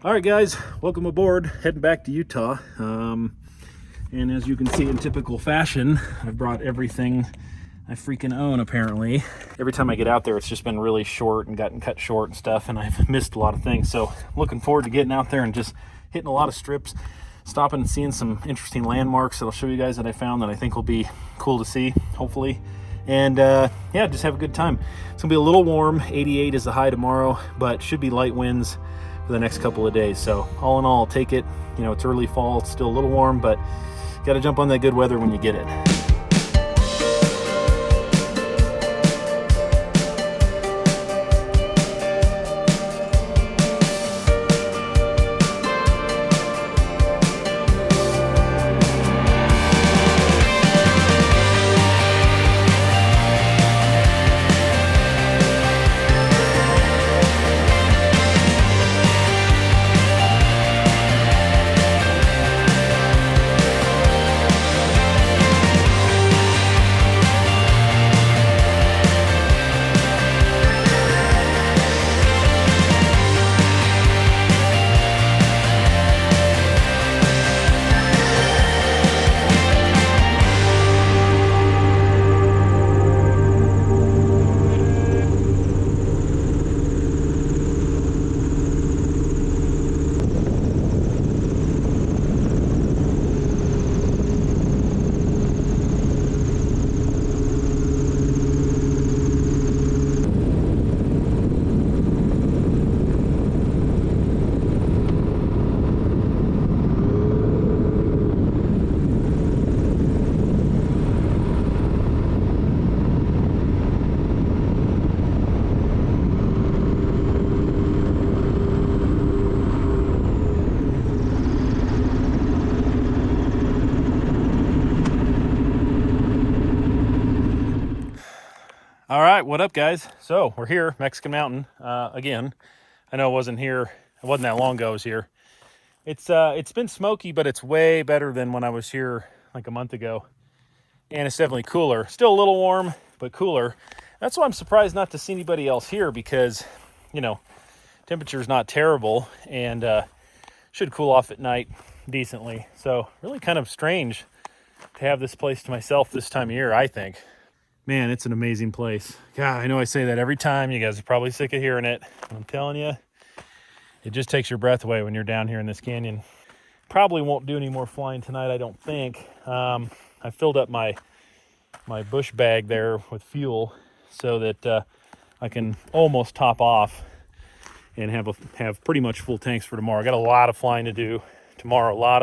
All right, guys, welcome aboard. Heading back to Utah. And as you can see, in typical fashion, I've brought everything I freaking own, apparently. Every time I get out there, it's just been really short and gotten cut short and stuff, and I've missed a lot of things. So I'm looking forward to getting out there and just hitting a lot of strips, stopping and seeing some interesting landmarks that I'll show you guys that I found that I think will be cool to see, hopefully. And yeah, just have a good time. It's gonna be a little warm. 88 is the high tomorrow, but should be light winds for the next couple of days. So all in all, I'll take it. You know, it's early fall, it's still a little warm, but got to jump on that good weather when you get it. All right, what up, guys? So we're here, Mexican Mountain, again. I know I wasn't that long ago I was here. It's been smoky, but it's way better than when I was here like a month ago. And it's definitely cooler. Still a little warm, but cooler. That's why I'm surprised not to see anybody else here, because, you know, temperature's not terrible and should cool off at night decently. So really kind of strange to have this place to myself this time of year, I think. Man, it's an amazing place. God, I know I say that every time. You guys are probably sick of hearing it. I'm telling you, it just takes your breath away when you're down here in this canyon. Probably won't do any more flying tonight, I don't think. I filled up my bush bag there with fuel so that I can almost top off and have pretty much full tanks for tomorrow. I got a lot of flying to do tomorrow. A lot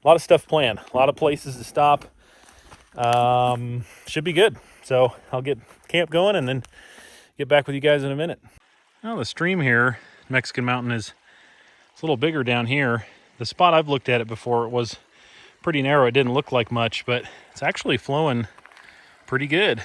of stuff planned. A lot of places to stop. Should be good. So I'll get camp going and then get back with you guys in a minute. Well, the stream here, Mexican Mountain, it's a little bigger down here. The spot I've looked at it before, it was pretty narrow. It didn't look like much, but it's actually flowing pretty good.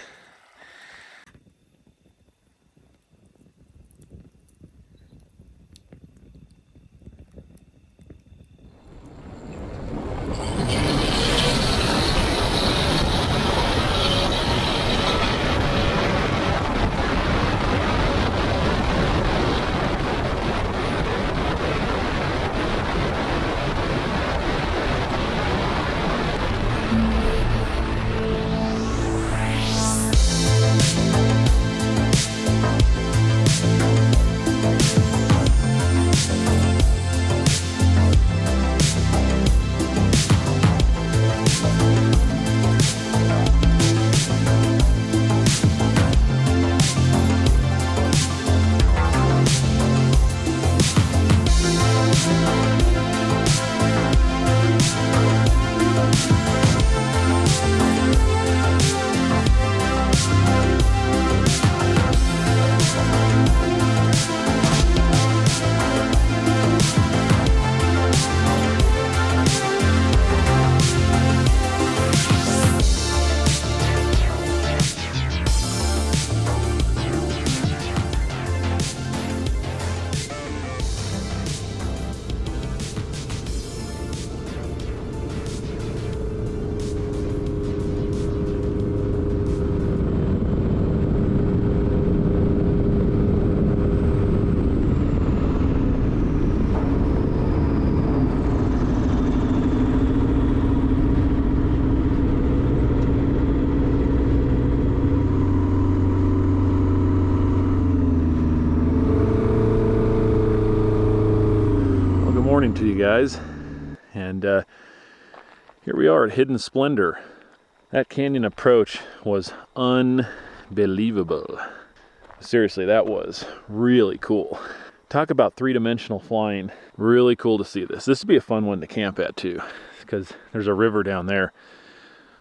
to you guys. And here we are at Hidden Splendor. That canyon approach was unbelievable. Seriously, that was really cool. Talk about three-dimensional flying. Really cool to see this. This would be a fun one to camp at too, because there's a river down there.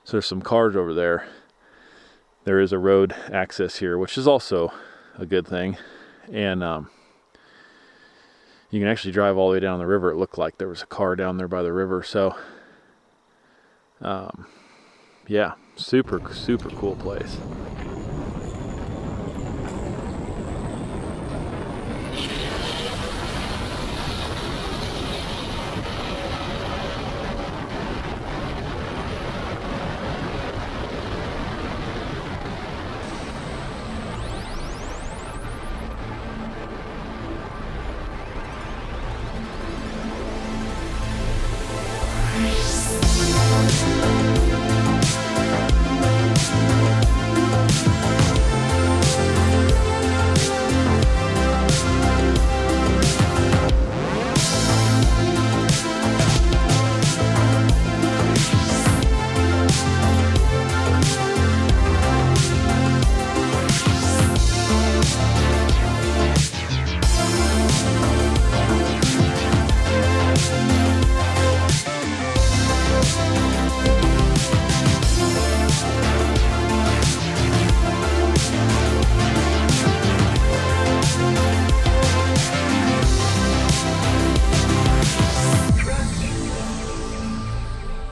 So there's some cars over there. There is a road access here, which is also a good thing. And you can actually drive all the way down the river. It looked like there was a car down there by the river. So yeah, super cool place.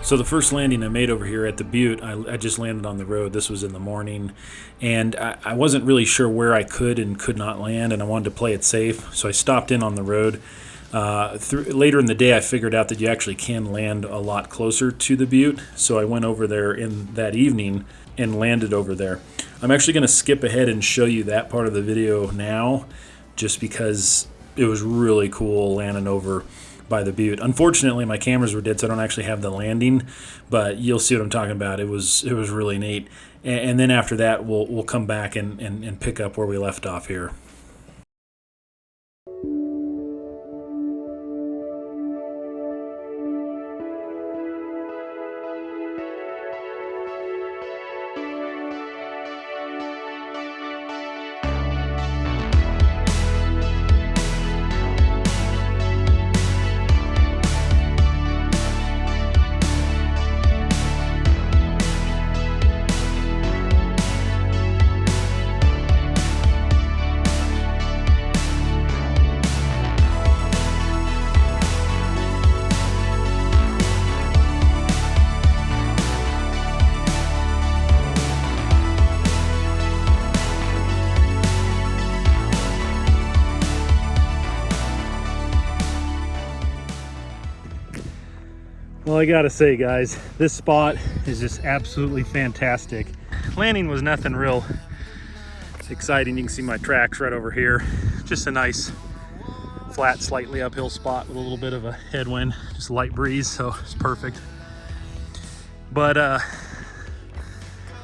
So the first landing I made over here at the butte, I just landed on the road. This was in the morning, and I wasn't really sure where I could and could not land, and I wanted to play it safe, so I stopped in on the road. Later in the day, I figured out that you actually can land a lot closer to the butte, so I went over there in that evening and landed over there. I'm actually going to skip ahead and show you that part of the video now, just because it was really cool landing over by the butte. Unfortunately, my cameras were dead, so I don't actually have the landing, but you'll see what I'm talking about. It was really neat. And then after that, we'll come back and pick up where we left off here. Well, I gotta say, guys, this spot is just absolutely fantastic. Landing was nothing real exciting. You can see my tracks right over here. Just a nice flat, slightly uphill spot with a little bit of a headwind, just a light breeze, so it's perfect. But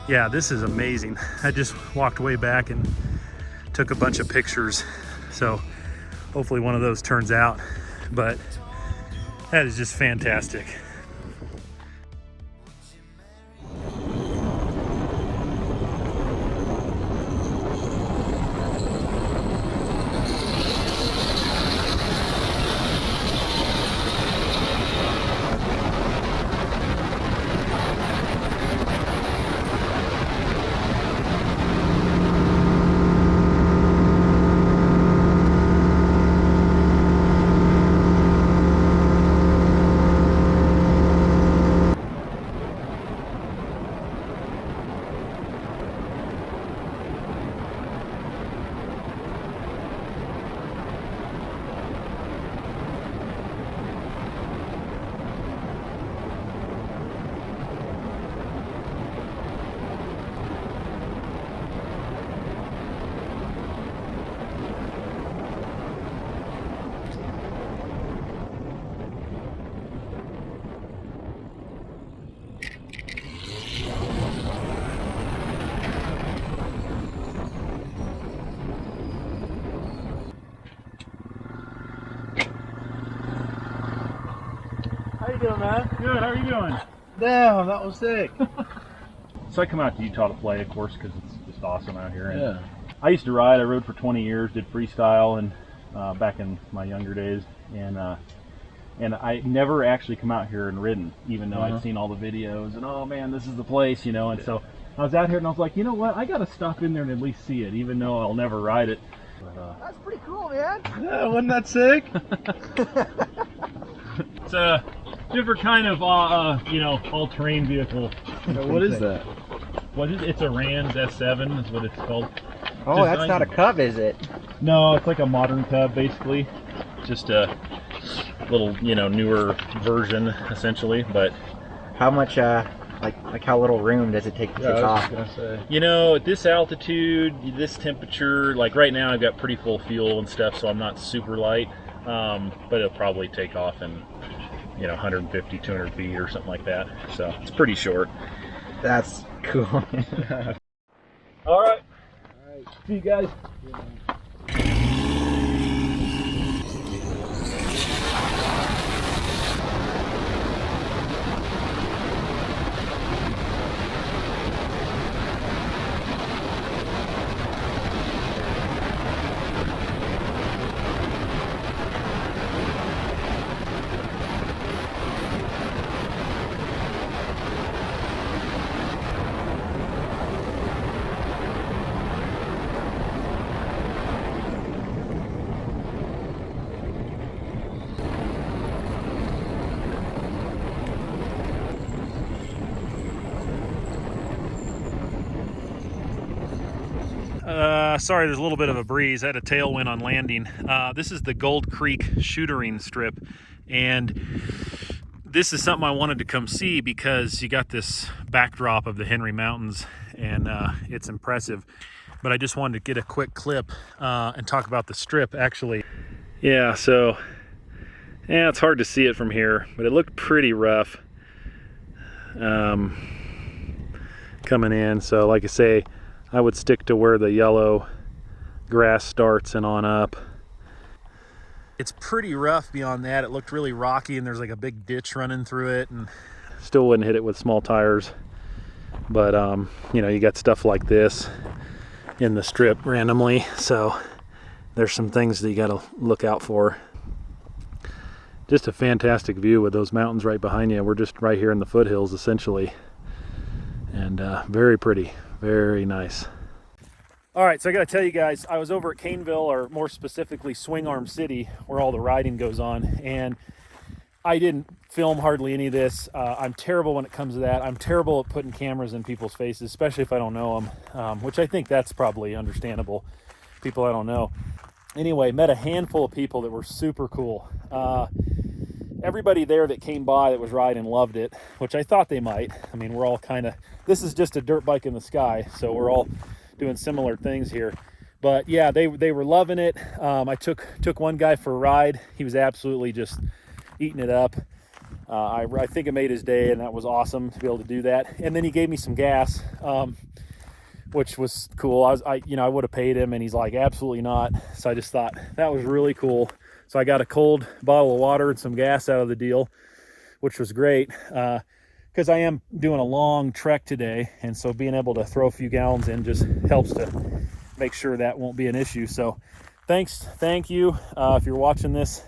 yeah, this is amazing. I just walked way back and took a bunch of pictures, so hopefully one of those turns out. But that is just fantastic. doing, man? Good, how are you doing? Damn, that was sick. So I come out to Utah to play, of course, because it's just awesome out here. And Yeah. I used to ride. I rode for 20 years, did freestyle, and back in my younger days, and I never actually come out here and ridden, even though I'd seen all the videos and oh man, this is the place, you know. And so I was out here and I was like, you know what, I got to stop in there and at least see it, even though I'll never ride it. But, That's pretty cool, man. Yeah, wasn't that sick? it's a different kind of you know, all-terrain vehicle. What is that? What is it? It's a Rams S7 is what it's called. Oh, that's not a Cub, is it? No, it's like a modern Cub, basically. Just a little, you know, newer version, essentially. But how much, like how little room does it take to take off? You know, at this altitude, this temperature, like right now, I've got pretty full fuel and stuff, so I'm not super light. But it'll probably take off in, you know, 150, 200 feet or something like that. So it's pretty short. That's cool. All right. See you guys. Sorry, there's a little bit of a breeze. I had a tailwind on landing. This is the Gold Creek shootering strip, and this is something I wanted to come see because you got this backdrop of the Henry Mountains, and it's impressive. But I just wanted to get a quick clip and talk about the strip, actually. Yeah, so yeah, it's hard to see it from here, but it looked pretty rough coming in. So like I say, I would stick to where the yellow grass starts and on up. It's pretty rough beyond that. It looked really rocky, and there's like a big ditch running through it, and still wouldn't hit it with small tires. But you know, you got stuff like this in the strip randomly, so there's some things that you got to look out for. Just a fantastic view with those mountains right behind you. We're just right here in the foothills essentially, and very pretty, very nice. All right, so I got to tell you guys, I was over at Caneville, or more specifically Swing Arm City, where all the riding goes on, and I didn't film hardly any of this. I'm terrible when it comes to that. I'm terrible at putting cameras in people's faces, especially if I don't know them, which I think that's probably understandable, people I don't know. Anyway, met a handful of people that were super cool. Everybody there that came by that was riding loved it, which I thought they might. I mean, we're all kind of, this is just a dirt bike in the sky, so we're all doing similar things here. But yeah, they were loving it. I took one guy for a ride. He was absolutely just eating it up. I think it made his day, and that was awesome to be able to do that. And then he gave me some gas, which was cool. I would have paid him, and he's like, absolutely not. So I just thought that was really cool. So I got a cold bottle of water and some gas out of the deal, which was great. Because I am doing a long trek today, and so being able to throw a few gallons in just helps to make sure that won't be an issue. So thank you if you're watching this.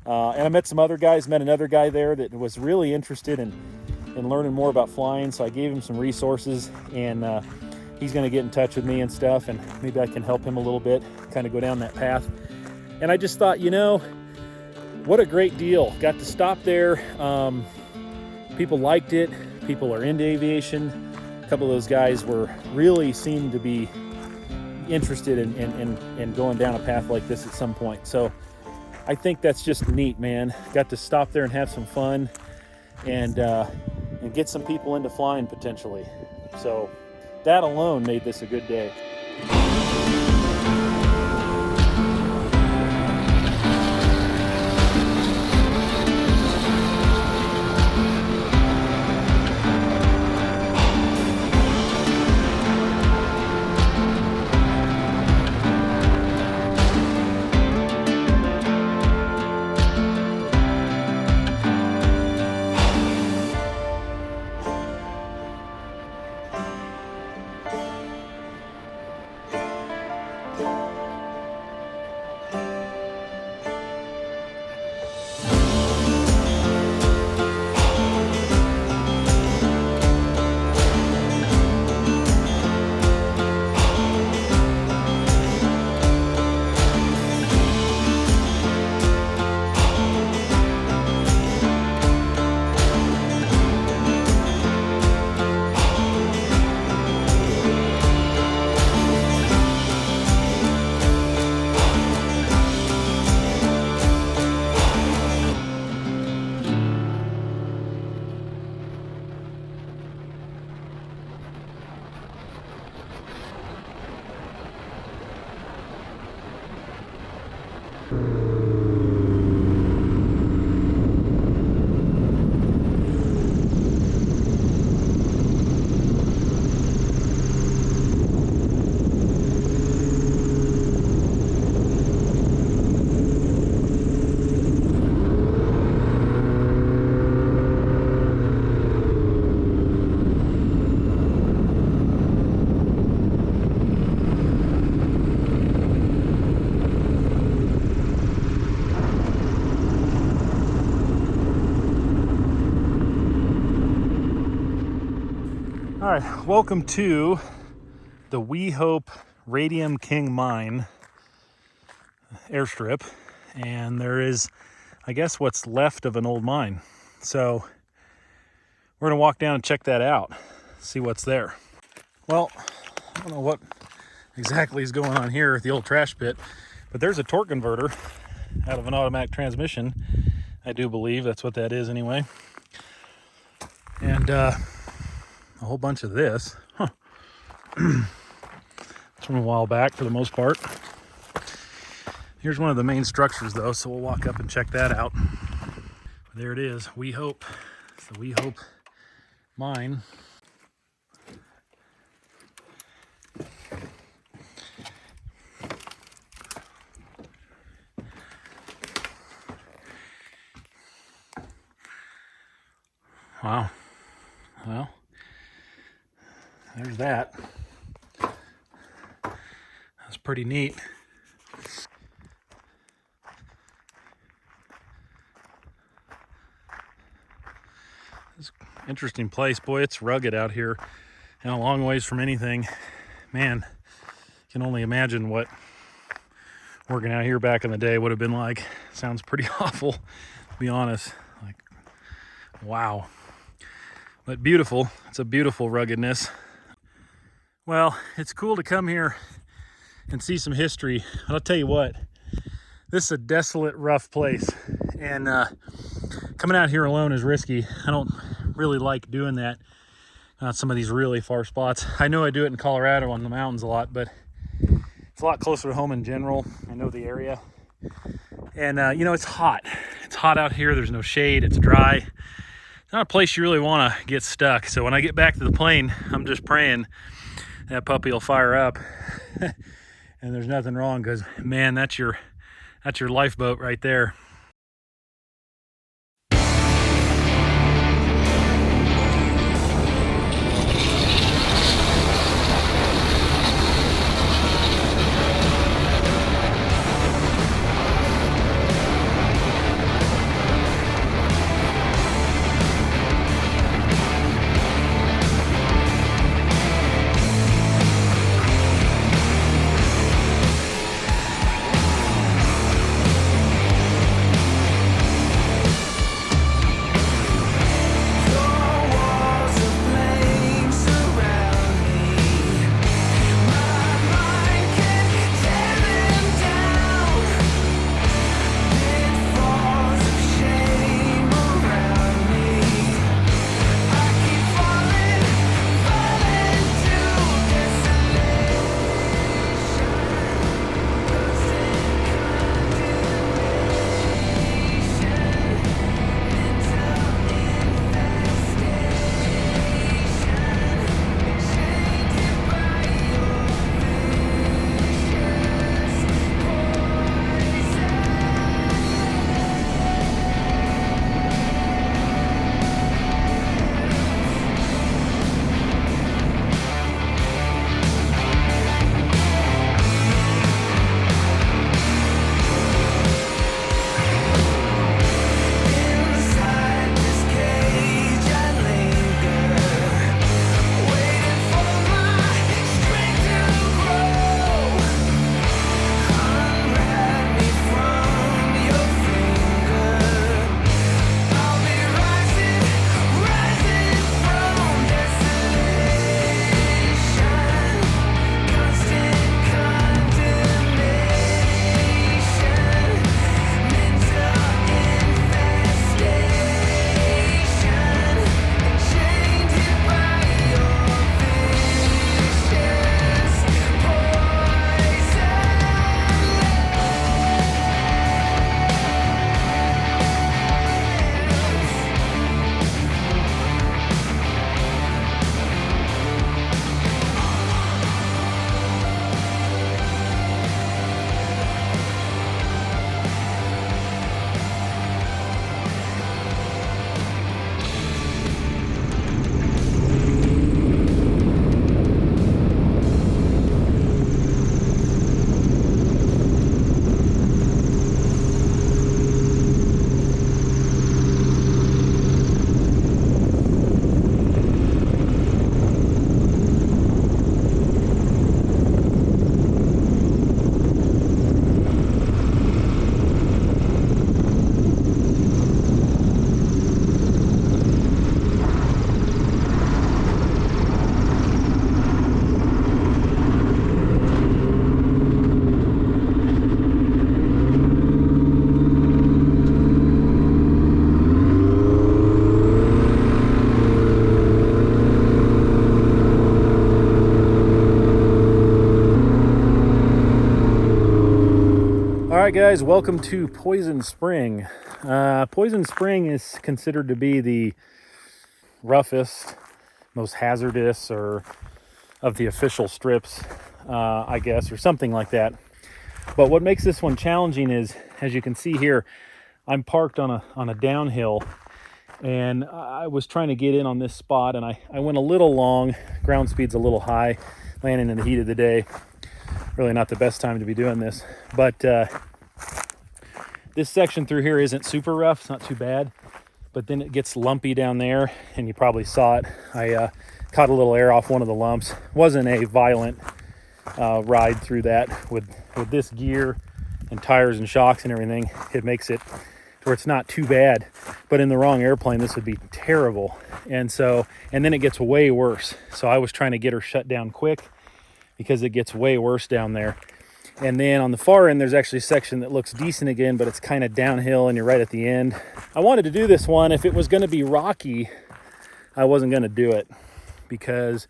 And I met some other guys, met another guy there that was really interested in learning more about flying, so I gave him some resources, and he's going to get in touch with me and stuff, and maybe I can help him a little bit, kind of go down that path. And I just thought, you know, what a great deal. Got to stop there. People liked it. People are into aviation. A couple of those guys really seemed to be interested in going down a path like this at some point. So I think that's just neat, man. Got to stop there and have some fun, and get some people into flying potentially. So that alone made this a good day. All right, welcome to the We Hope Radium King Mine airstrip. And there is, I guess, what's left of an old mine. So we're gonna walk down and check that out, see what's there. Well, I don't know what exactly is going on here at the old trash pit, but there's a torque converter out of an automatic transmission. I do believe that's what that is anyway. And a whole bunch of this. It's from a while back for the most part. Here's one of the main structures though, so we'll walk up and check that out. There it is, We Hope. It's the We Hope mine. Wow. Well, there's that. That's pretty neat. It's an interesting place. Boy, it's rugged out here and a long ways from anything. Man, can only imagine what working out here back in the day would have been like. Sounds pretty awful, to be honest. Like, wow. But beautiful. It's a beautiful ruggedness. Well, it's cool to come here and see some history. I'll tell you what, this is a desolate, rough place. And coming out here alone is risky. I don't really like doing that. Some of these really far spots. I know I do it in Colorado on the mountains a lot, but it's a lot closer to home in general. I know the area. And you know, it's hot. It's hot out here. There's no shade. It's dry. It's not a place you really want to get stuck. So when I get back to the plane, I'm just praying that puppy will fire up. And there's nothing wrong, because man, that's your lifeboat right there. right, guys, welcome to Poison Spring. Poison Spring is considered to be the roughest, most hazardous, or of the official strips, I guess, or something like that. But what makes this one challenging is, as you can see here, I'm parked on a downhill, and I was trying to get in on this spot, and I went a little long. Ground speed's a little high, landing in the heat of the day. Really not the best time to be doing this, but this section through here isn't super rough. It's not too bad, but then it gets lumpy down there, and you probably saw it. I caught a little air off one of the lumps. Wasn't a violent ride through that. With this gear and tires and shocks and everything, it makes it where it's not too bad. But in the wrong airplane, this would be terrible. And then it gets way worse. So I was trying to get her shut down quick because it gets way worse down there. And then on the far end, there's actually a section that looks decent again, but it's kind of downhill and you're right at the end. I wanted to do this one. If it was going to be rocky, I wasn't going to do it because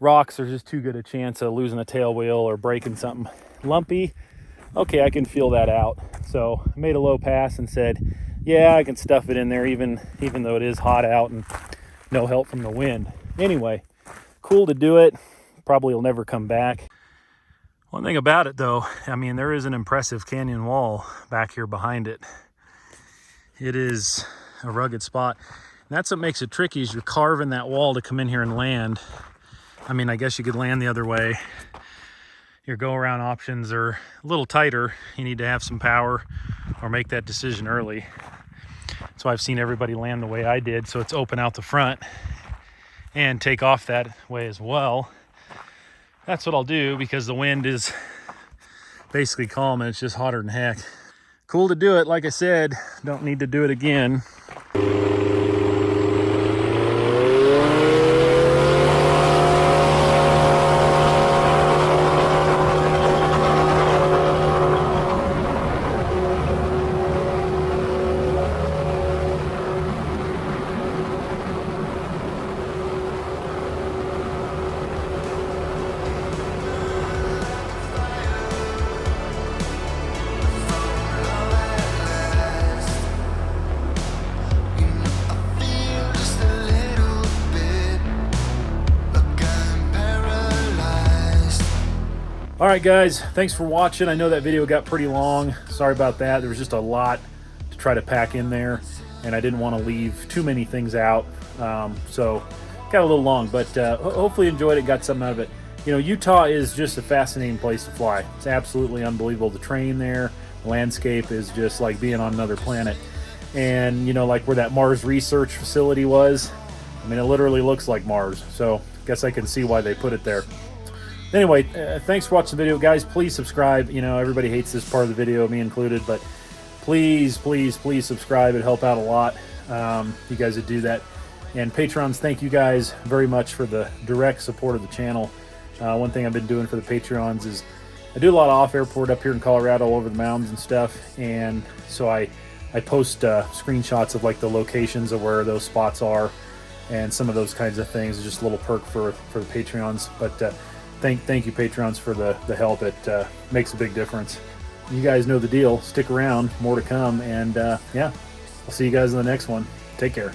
rocks are just too good a chance of losing a tail wheel or breaking something. Lumpy, okay, I can feel that out. So I made a low pass and said, yeah, I can stuff it in there even though it is hot out and no help from the wind. Anyway, cool to do it. Probably will never come back. One thing about it though, I mean, there is an impressive canyon wall back here behind it. It is a rugged spot. And that's what makes it tricky, is you're carving that wall to come in here and land. I mean, I guess you could land the other way. Your go-around options are a little tighter. You need to have some power or make that decision early. So I've seen everybody land the way I did, so it's open out the front and take off that way as well. That's what I'll do because the wind is basically calm and it's just hotter than heck. Cool to do it. Like I said, don't need to do it again. All right, guys, thanks for watching. I know that video got pretty long. Sorry about that. There was just a lot to try to pack in there, and I didn't want to leave too many things out. So got a little long, but hopefully enjoyed it, got something out of it. You know, Utah is just a fascinating place to fly. It's absolutely unbelievable. The terrain there, the landscape is just like being on another planet. And, you know, like where that Mars research facility was, I mean, it literally looks like Mars. So I guess I can see why they put it there. Anyway, thanks for watching the video, guys. Please subscribe. You know, everybody hates this part of the video, me included, but please subscribe. It'd help out a lot. You guys would do that. And Patrons, thank you guys very much for the direct support of the channel. One thing I've been doing for the Patreons is I do a lot of off-airport up here in Colorado, all over the mountains and stuff. And so I post screenshots of like the locations of where those spots are and some of those kinds of things. It's just a little perk for the Patreons. But Thank you, Patrons, for the help. It makes a big difference. You guys know the deal. Stick around. More to come. And yeah, I'll see you guys in the next one. Take care.